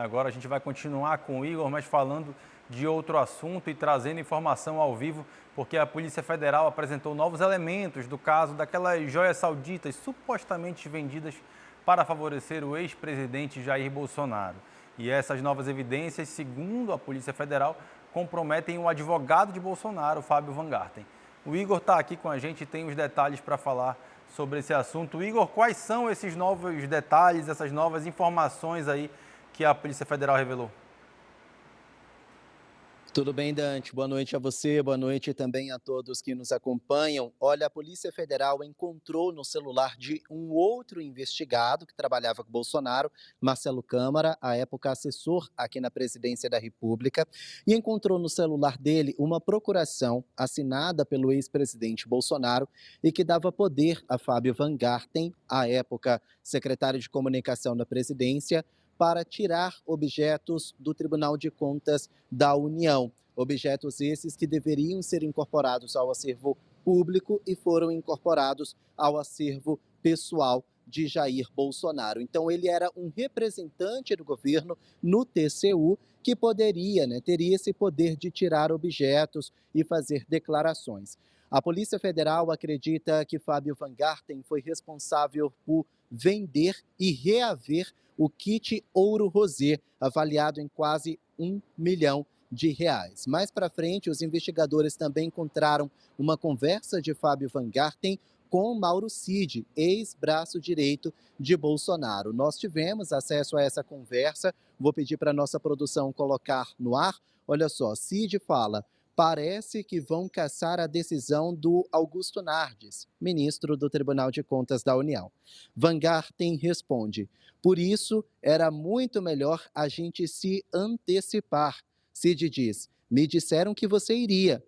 Agora a gente vai continuar com o Igor, mas falando de outro assunto e trazendo informação ao vivo, porque a Polícia Federal apresentou novos elementos do caso daquelas joias sauditas supostamente vendidas para favorecer o ex-presidente Jair Bolsonaro. E essas novas evidências, segundo a Polícia Federal, comprometem o advogado de Bolsonaro, Fábio Van Garten. O Igor está aqui com a gente e tem os detalhes para falar sobre esse assunto. Igor, quais são esses novos detalhes, essas novas informações aí que a Polícia Federal revelou? Tudo bem, Dante? Boa noite a você, boa noite também a todos que nos acompanham. Olha, a Polícia Federal encontrou no celular de um outro investigado que trabalhava com Bolsonaro, Marcelo Câmara, à época assessor aqui na Presidência da República, e encontrou no celular dele uma procuração assinada pelo ex-presidente Bolsonaro e que dava poder a Fábio Van Garten, à época secretário de Comunicação da Presidência, para tirar objetos do Tribunal de Contas da União. Objetos esses que deveriam ser incorporados ao acervo público e foram incorporados ao acervo pessoal de Jair Bolsonaro. Então, ele era um representante do governo no TCU que teria esse poder de tirar objetos e fazer declarações. A Polícia Federal acredita que Fábio Van Garten foi responsável por vender e reaver o kit Ouro Rosé, avaliado em quase R$ 1 milhão. Mais para frente, os investigadores também encontraram uma conversa de Fábio Van Garten com Mauro Cid, ex-braço direito de Bolsonaro. Nós tivemos acesso a essa conversa, vou pedir para a nossa produção colocar no ar. Olha só, Cid fala: parece que vão cassar a decisão do Augusto Nardes, ministro do Tribunal de Contas da União. Van Garten responde: por isso, era muito melhor a gente se antecipar. Cid diz: me disseram que você iria.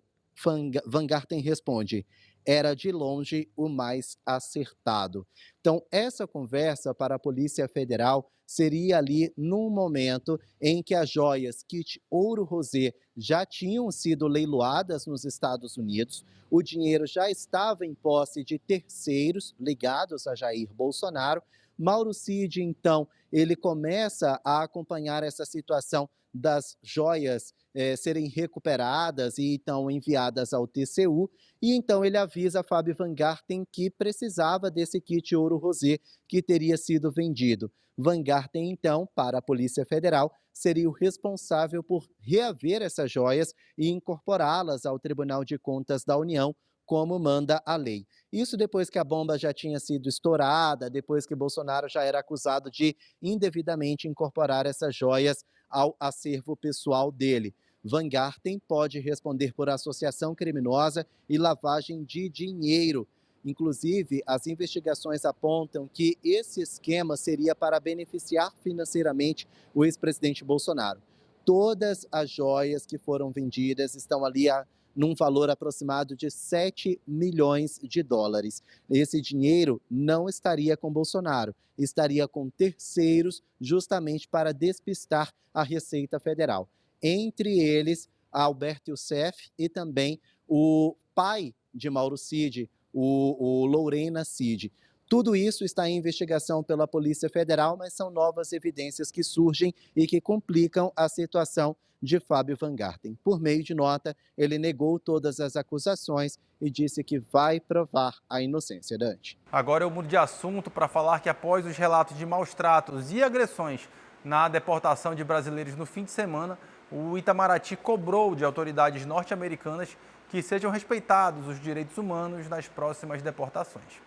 Van Garten responde: era de longe o mais acertado. Então, essa conversa para a Polícia Federal seria ali num momento em que as joias kit Ouro Rosé já tinham sido leiloadas nos Estados Unidos, o dinheiro já estava em posse de terceiros ligados a Jair Bolsonaro. Mauro Cid, então, ele começa a acompanhar essa situação das joias serem recuperadas e então enviadas ao TCU, e então ele avisa Fábio Van Garten que precisava desse kit Ouro Rosé que teria sido vendido. Van Garten, então, para a Polícia Federal, seria o responsável por reaver essas joias e incorporá-las ao Tribunal de Contas da União, como manda a lei. Isso depois que a bomba já tinha sido estourada, depois que Bolsonaro já era acusado de indevidamente incorporar essas joias ao acervo pessoal dele. Van Garten pode responder por associação criminosa e lavagem de dinheiro. Inclusive, as investigações apontam que esse esquema seria para beneficiar financeiramente o ex-presidente Bolsonaro. Todas as joias que foram vendidas estão ali num valor aproximado de 7 milhões de dólares. Esse dinheiro não estaria com Bolsonaro, estaria com terceiros, justamente para despistar a Receita Federal. Entre eles, Alberto Youssef e também o pai de Mauro Cid, o Lorena Cid. Tudo isso está em investigação pela Polícia Federal, mas são novas evidências que surgem e que complicam a situação de Fábio Van Garten. Por meio de nota, ele negou todas as acusações e disse que vai provar a inocência. Dante. Agora eu mudo de assunto para falar que após os relatos de maus tratos e agressões na deportação de brasileiros no fim de semana, o Itamaraty cobrou de autoridades norte-americanas que sejam respeitados os direitos humanos nas próximas deportações.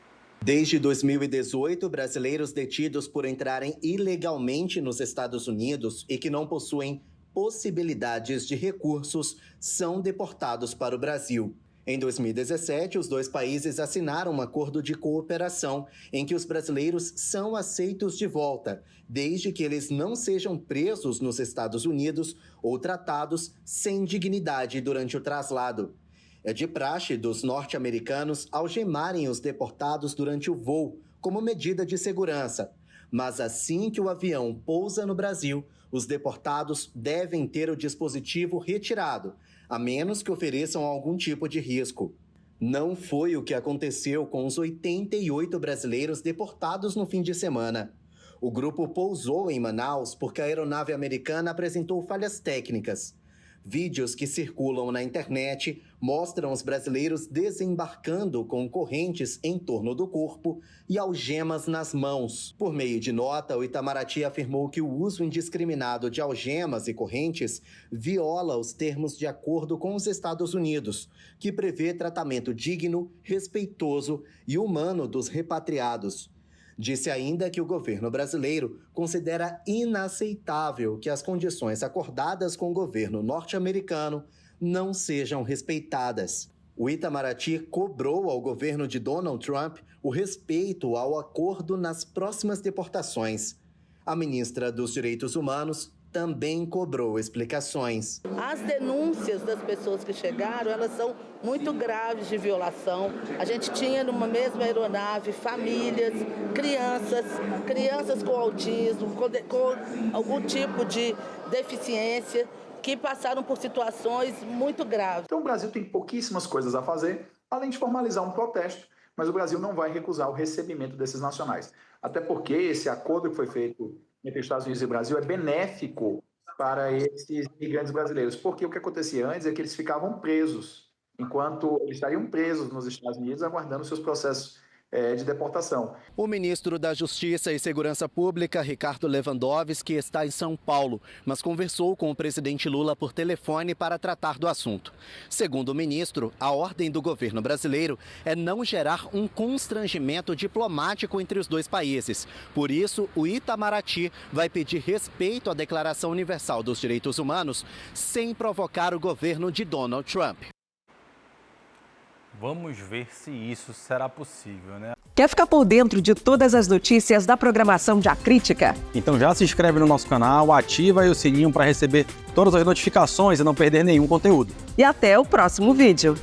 Desde 2018, brasileiros detidos por entrarem ilegalmente nos Estados Unidos e que não possuem possibilidades de recursos são deportados para o Brasil. Em 2017, os dois países assinaram um acordo de cooperação em que os brasileiros são aceitos de volta, desde que eles não sejam presos nos Estados Unidos ou tratados sem dignidade durante o traslado. É de praxe dos norte-americanos algemarem os deportados durante o voo, como medida de segurança. Mas assim que o avião pousa no Brasil, os deportados devem ter o dispositivo retirado, a menos que ofereçam algum tipo de risco. Não foi o que aconteceu com os 88 brasileiros deportados no fim de semana. O grupo pousou em Manaus porque a aeronave americana apresentou falhas técnicas. Vídeos que circulam na internet mostram os brasileiros desembarcando com correntes em torno do corpo e algemas nas mãos. Por meio de nota, o Itamaraty afirmou que o uso indiscriminado de algemas e correntes viola os termos de acordo com os Estados Unidos, que prevê tratamento digno, respeitoso e humano dos repatriados. Disse ainda que o governo brasileiro considera inaceitável que as condições acordadas com o governo norte-americano não sejam respeitadas. O Itamaraty cobrou ao governo de Donald Trump o respeito ao acordo nas próximas deportações. A ministra dos Direitos Humanos também cobrou explicações. As denúncias das pessoas que chegaram, elas são muito graves de violação. A gente tinha numa mesma aeronave famílias, crianças com autismo, com algum tipo de deficiência, que passaram por situações muito graves. Então o Brasil tem pouquíssimas coisas a fazer, além de formalizar um protesto, mas o Brasil não vai recusar o recebimento desses nacionais. Até porque esse acordo que foi feito entre Estados Unidos e Brasil é benéfico para esses imigrantes brasileiros, porque o que acontecia antes é que eles ficavam presos, enquanto eles estariam presos nos Estados Unidos aguardando seus processos de deportação. O ministro da Justiça e Segurança Pública, Ricardo Lewandowski, está em São Paulo, mas conversou com o presidente Lula por telefone para tratar do assunto. Segundo o ministro, a ordem do governo brasileiro é não gerar um constrangimento diplomático entre os dois países. Por isso, o Itamaraty vai pedir respeito à Declaração Universal dos Direitos Humanos sem provocar o governo de Donald Trump. Vamos ver se isso será possível, né? Quer ficar por dentro de todas as notícias da programação de A Crítica? Então já se inscreve no nosso canal, ativa aí o sininho para receber todas as notificações e não perder nenhum conteúdo. E até o próximo vídeo.